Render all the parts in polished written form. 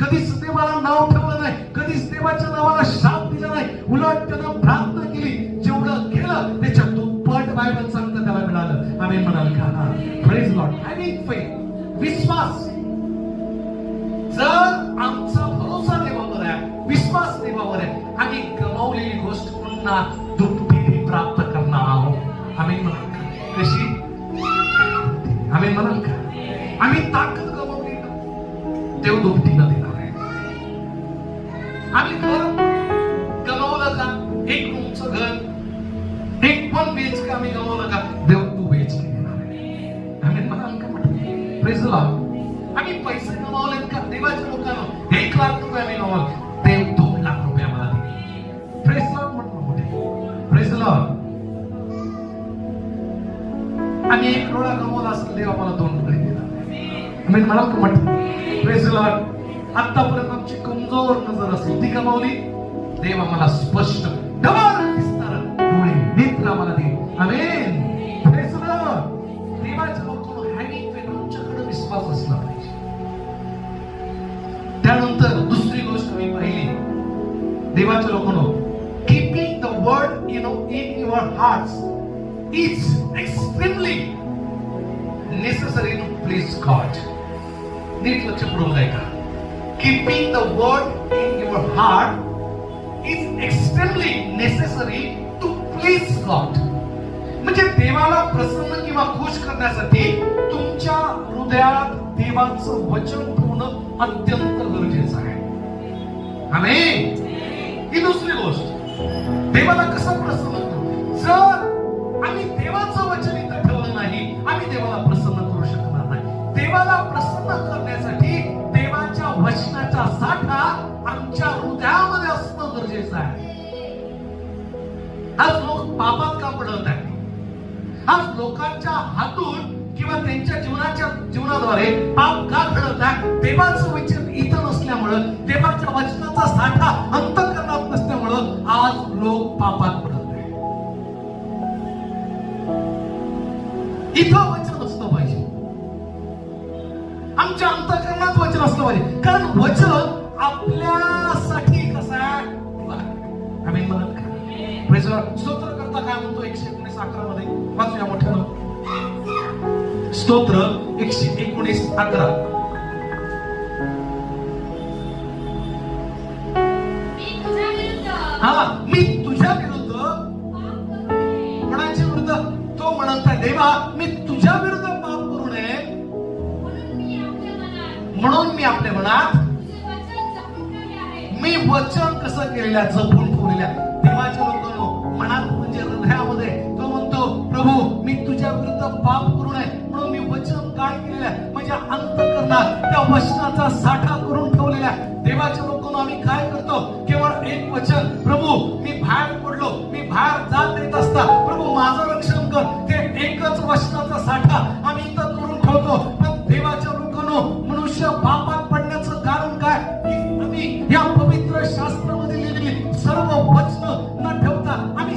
कधीच देवाला नाव ठेवलं नाही, कधीच देवाच्या नावाला शाप दिला नाही. उलट त्यानं प्रार्थना केली. जेवढं केलं त्याच्या दुप्पट बायबल सांगतं त्याला मिळालं. आम्ही म्हणाल का? Praise Lord. हॅविंग फेथ, विश्वास. जर आमचा भरोसा देवावर आहे, विश्वास देवावर आहे, आम्ही गमावलेली गोष्ट पुन्हा दुपटीने प्राप्त करणार आहोत. आम्ही म्हणाल का? कशी? आम्ही म्हणाल का? आम्ही ताकद गमावली का? देव दुपटीनं देणार आहे. आम्ही घर गमावलं का? एक रूमचं घर, एक पण बेच का आम्ही गमावलं का? देव तू बेच देणार आहे. आम्ही म्हणाल का? म्हटलं प्रेज लॉर्ड. आम्ही पैसे गमावलेत का? देवाच्या लोकांना 1 लाख रुपये आम्ही गमावले, देव 2 लाख रुपये आम्हाला दिले. प्रेज लॉर्ड म्हटलं मोठे. Praise Lord. आम्ही 1 करोड गमावला असेल, देव आम्हाला 2 रुपये देणार. आम्ही म्हणाल का? म्हटलं प्रेज लॉर्ड. आतापर्यंत आमची कमजोर नजर असली ती गमावली, देव आम्हाला स्पष्ट डबल दिसणार डोळे नेत्र आम्हाला देईल. आमेन. Praise Lord. देवाच्या लोकांना हॅविंग फेथ, आमच्याकडे विश्वास असला पाहिजे. त्यानंतर दुसरी गोष्ट मी पाहिली, देवाच्या लोकांनो, keeping the word in your hearts is extremely necessary to please God. नीट लक्षपूर्वक ऐका. Keeping the word in your heart is extremely necessary to please God. म्हणजे देवाला प्रसन्न किंवा खुश करण्यासाठी तुमच्या हृदयात देवाचं वचन ठेवणं अत्यंत गरजेचं आहे. आमेन. ही दुसरी गोष्ट. देवाला कसं प्रसन्न करू? जर आम्ही देवाचं वचन इथं ठेवलं नाही, आम्ही देवाला प्रसन्न करू शकणार नाही. देवाला प्रसन्न करण्यासाठी देवाच्या वचनाचा साठा आमच्या हृदयामध्ये असणं गरजेचं आहे. आज लोक पापात का पडत आहेत? आज लोकांच्या हातून किंवा त्यांच्या जीवनाद्वारे पाप का घडत आहे? देवाचं वचन इथं नसल्यामुळं, देवाच्या वचनाचा साठा अंतःकरणात नसल्यामुळं आज लोक पापात पडत आहे. इथं वचन असलं पाहिजे, आमच्या अंतःकरणात वचन असलं पाहिजे. कारण वचन आपल्यासाठी कसं आहे? आम्ही म्हणत का? Praise Lord. स्तोत्रकर्ता काय म्हणतो 119:11 मध्ये? वाचूया मोठ्यानं. स्तोत्र 119:11. मी तुझ्या विरुद्ध. कोणाच्या विरुद्ध? तो म्हणत आहे, देवा मी तुझ्या विरुद्ध पाप करू नये म्हणून मी आपल्या मनात मी वचन कसं केलेल्या, जपून ठेवलेल्या. देवाच्या लोकांनो, मनात म्हणजे हृदयामध्ये तो म्हणतो, प्रभू मी तुझ्या विरुद्ध पाप करू नये म्हणून मी वचन काय केलेलं आहे, म्हणजे अंतःकरणात त्या वचनाचा साठा करून ठेवलेला. देवाच्या लोकांना आम्ही काय करतो? केवळ एक वचन, प्रभू मी बाहेर पडलो, मी बाहेर जात येत असता प्रभू माझं रक्षण कर, ते एकच वचनाचा साठा आम्ही इथं करून ठेवतो. पण देवाच्या लोकांनो, मनुष्य पापात पडण्याचं कारण काय? की आम्ही या पवित्र शास्त्रामध्ये लिहिलेली सर्व वचन न ठेवता आम्ही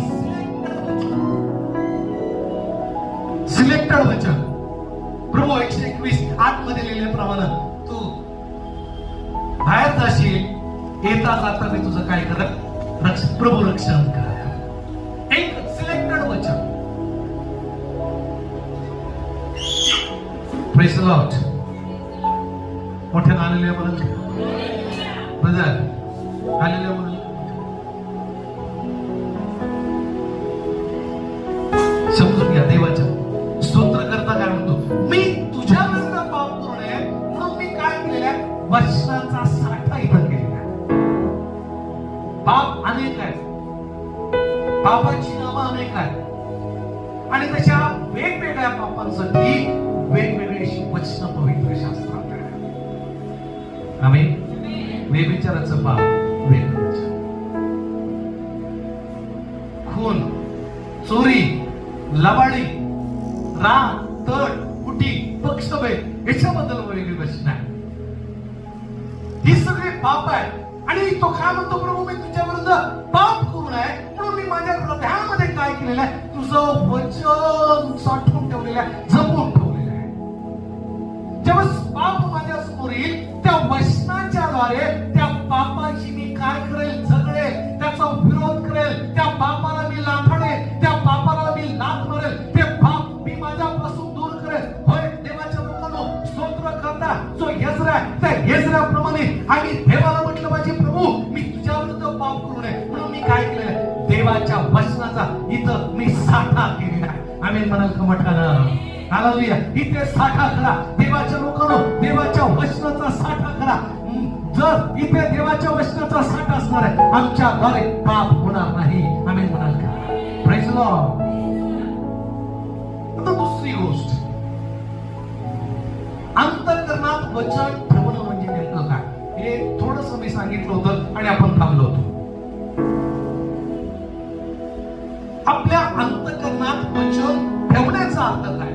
सिलेक्टेड वचन. प्रभू 121:8 मध्ये लिहिल्याप्रमाणे तू बाहेर जाशील, येता जाता मी तुझं काय करत? प्रभू रक्षण कर. एक सिलेक्टेड वचन. Praise Lord. मोठ्या आलेल्या म्हणून ब्रदर आलेल्या म्हणून समजून घ्या. देवाच्या स्तोत्रकर्ता काय म्हणतो? मी तुझ्या विरुद्ध पाप करू नये म्हणून मी काय केलेलं आहे? वचनाचा साठा इथं केलेला आहे. पाप अनेक आहेत, पापाची नामं अनेक आहेत आणि तशा वेगवेगळ्या पापांसाठी वेगवेगळी अशी वचन पवित्र शास्त्रात आहे. आम्ही व्यभिचाराचं पाप वेगळं, खून, चोरी, लबाडी, राग, तट, कुटी, पक्षभेद याच्याबद्दल वेगळी वचन आहे. ही सगळी पाप आहे आणि तो काय म्हणतो? प्रभू मी तुझ्या विरुद्ध पाप करू नये म्हणून मी माझ्या हृदयामध्ये काय केलेलं आहे? तुझं वचन साठवून ठेवलेलं आहे, जपून ठेवलेलं आहे. जेव्हा पाप माझ्या समोर येईल त्या वचनाच्या पापाद्वारे त्या पापाशी मी काय करेल, झगडेल, त्याचा विरोध करेल, त्या पापाला मी लाथाडेल, त्या पापाला मी लाथ मारेल, ते पाप मी माझ्यापासून दूर करेल. होय देवाच्या लोकांनो, स्तोत्र करता जो यजरा आहे, त्या यजराप्रमाणे आम्ही देवाला म्हटलं माझे प्रभू मी तुझ्या विरुद्ध पाप करू नये म्हणून मी काय केलेलं आहे, देवाच्या वचनाचा इथं मी साठा केलेला आहे. आमेन म्हणाल का मोठ्यानं? हालेलुया. इथे साठा करा देवाच्या लोकांनो, देवाच्या वचनाचा साठा करा. जर इथे देवाच्या वचनाचा साठा असणार आहे, आमच्याद्वारे पाप होणार नाही. आमेन म्हणाल का? Praise Lord. आता दुसरी गोष्ट, अंतःकरणात वचन ठेवणं म्हणजे नेमकं काय, हे थोडस मी सांगितलं होतं आणि आपण थांबलो होतो. आपल्या अंतःकरणात वचन ठेवण्याचा अर्थ काय?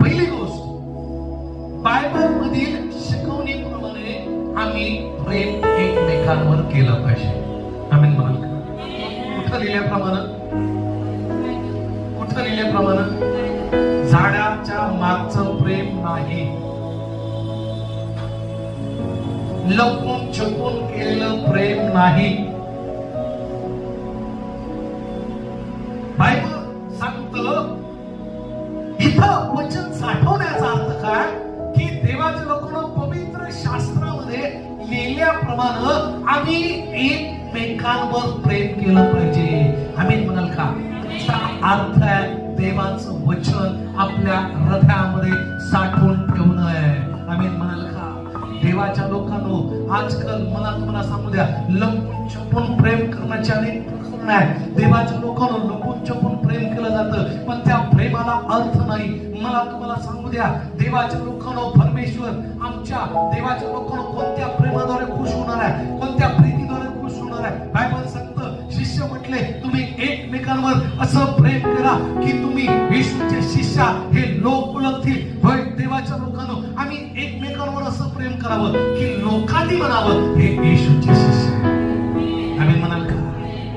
पहिली गोष्ट, बायबल मधील शिकवणीप्रमाणे आम्ही प्रेम एकमेकांवर केलं पाहिजे. आम्ही म्हणाल का? कुठं लिहिल्याप्रमाणे, कुठं लिहिल्याप्रमाणे, झाडाच्या मागचं प्रेम नाही, लपून छपून केलेलं प्रेम नाही. बायबल सांगतं इथं वचन साठवण्याचा अर्थ काय की देवाच्या लोकांना पवित्र शास्त्रामध्ये लिहिल्याप्रमाणे आम्ही एकमेकांवर प्रेम केलं पाहिजे. आम्ही म्हणाल का? त्याचा अर्थ आहे देवाचं वचन आपल्या हृदयामध्ये साठवून ठेवणं आहे. आम्ही म्हणाल का? देवाच्या लोकांनो, आजकाल मला तुम्हाला सांगू द्या, लपून छपून प्रेम करण्याचे अनेक प्रकरण आहे. देवाच्या लोकांनो लपून छपून प्रेम केलं जातं, पण त्या प्रेमाला अर्थ नाही. मला तुम्हाला सांगू द्या, देवाच्या लोकांनो, परमेश्वर आमच्या देवाच्या लोकांनो कोणत्या प्रेमाद्वारे खुश होणार आहे, कोणत्या प्रीतीद्वारे खुश होणार आहे. बायबल सांगतं, शिष्य म्हटले तुम्ही एकमेकांवर असं प्रेम करा की तुम्ही येशूचे शिष्य हे लोक ओळखतील. होय देवाच्या लोकांनो, आम्ही एकमेकांवर असं प्रेम करावं की लोकांनी म्हणावं हे येशूचे शिष्य. आम्ही म्हणाल का?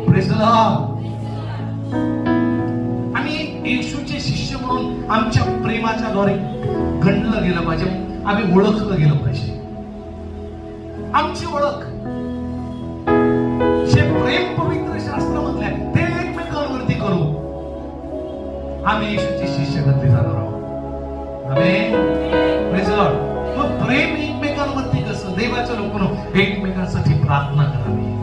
Praise the Lord. आम्ही येशूचे शिष्य म्हणून आमच्या प्रेमाच्या द्वारे गणलं गेलं पाहिजे, आम्ही ओळखलं गेलं पाहिजे. आमची ओळख जे प्रेम पवित्र शास्त्रामधलं आहे ते एकमेकांवरती करू. आम्ही येशूचे शिष्य बनले जाणार आहोत. आमेन. Praise the Lord. मग प्रेम एकमेकांवरती कसं? देवाच्या लोकांनो एकमेकांसाठी प्रार्थना करावी.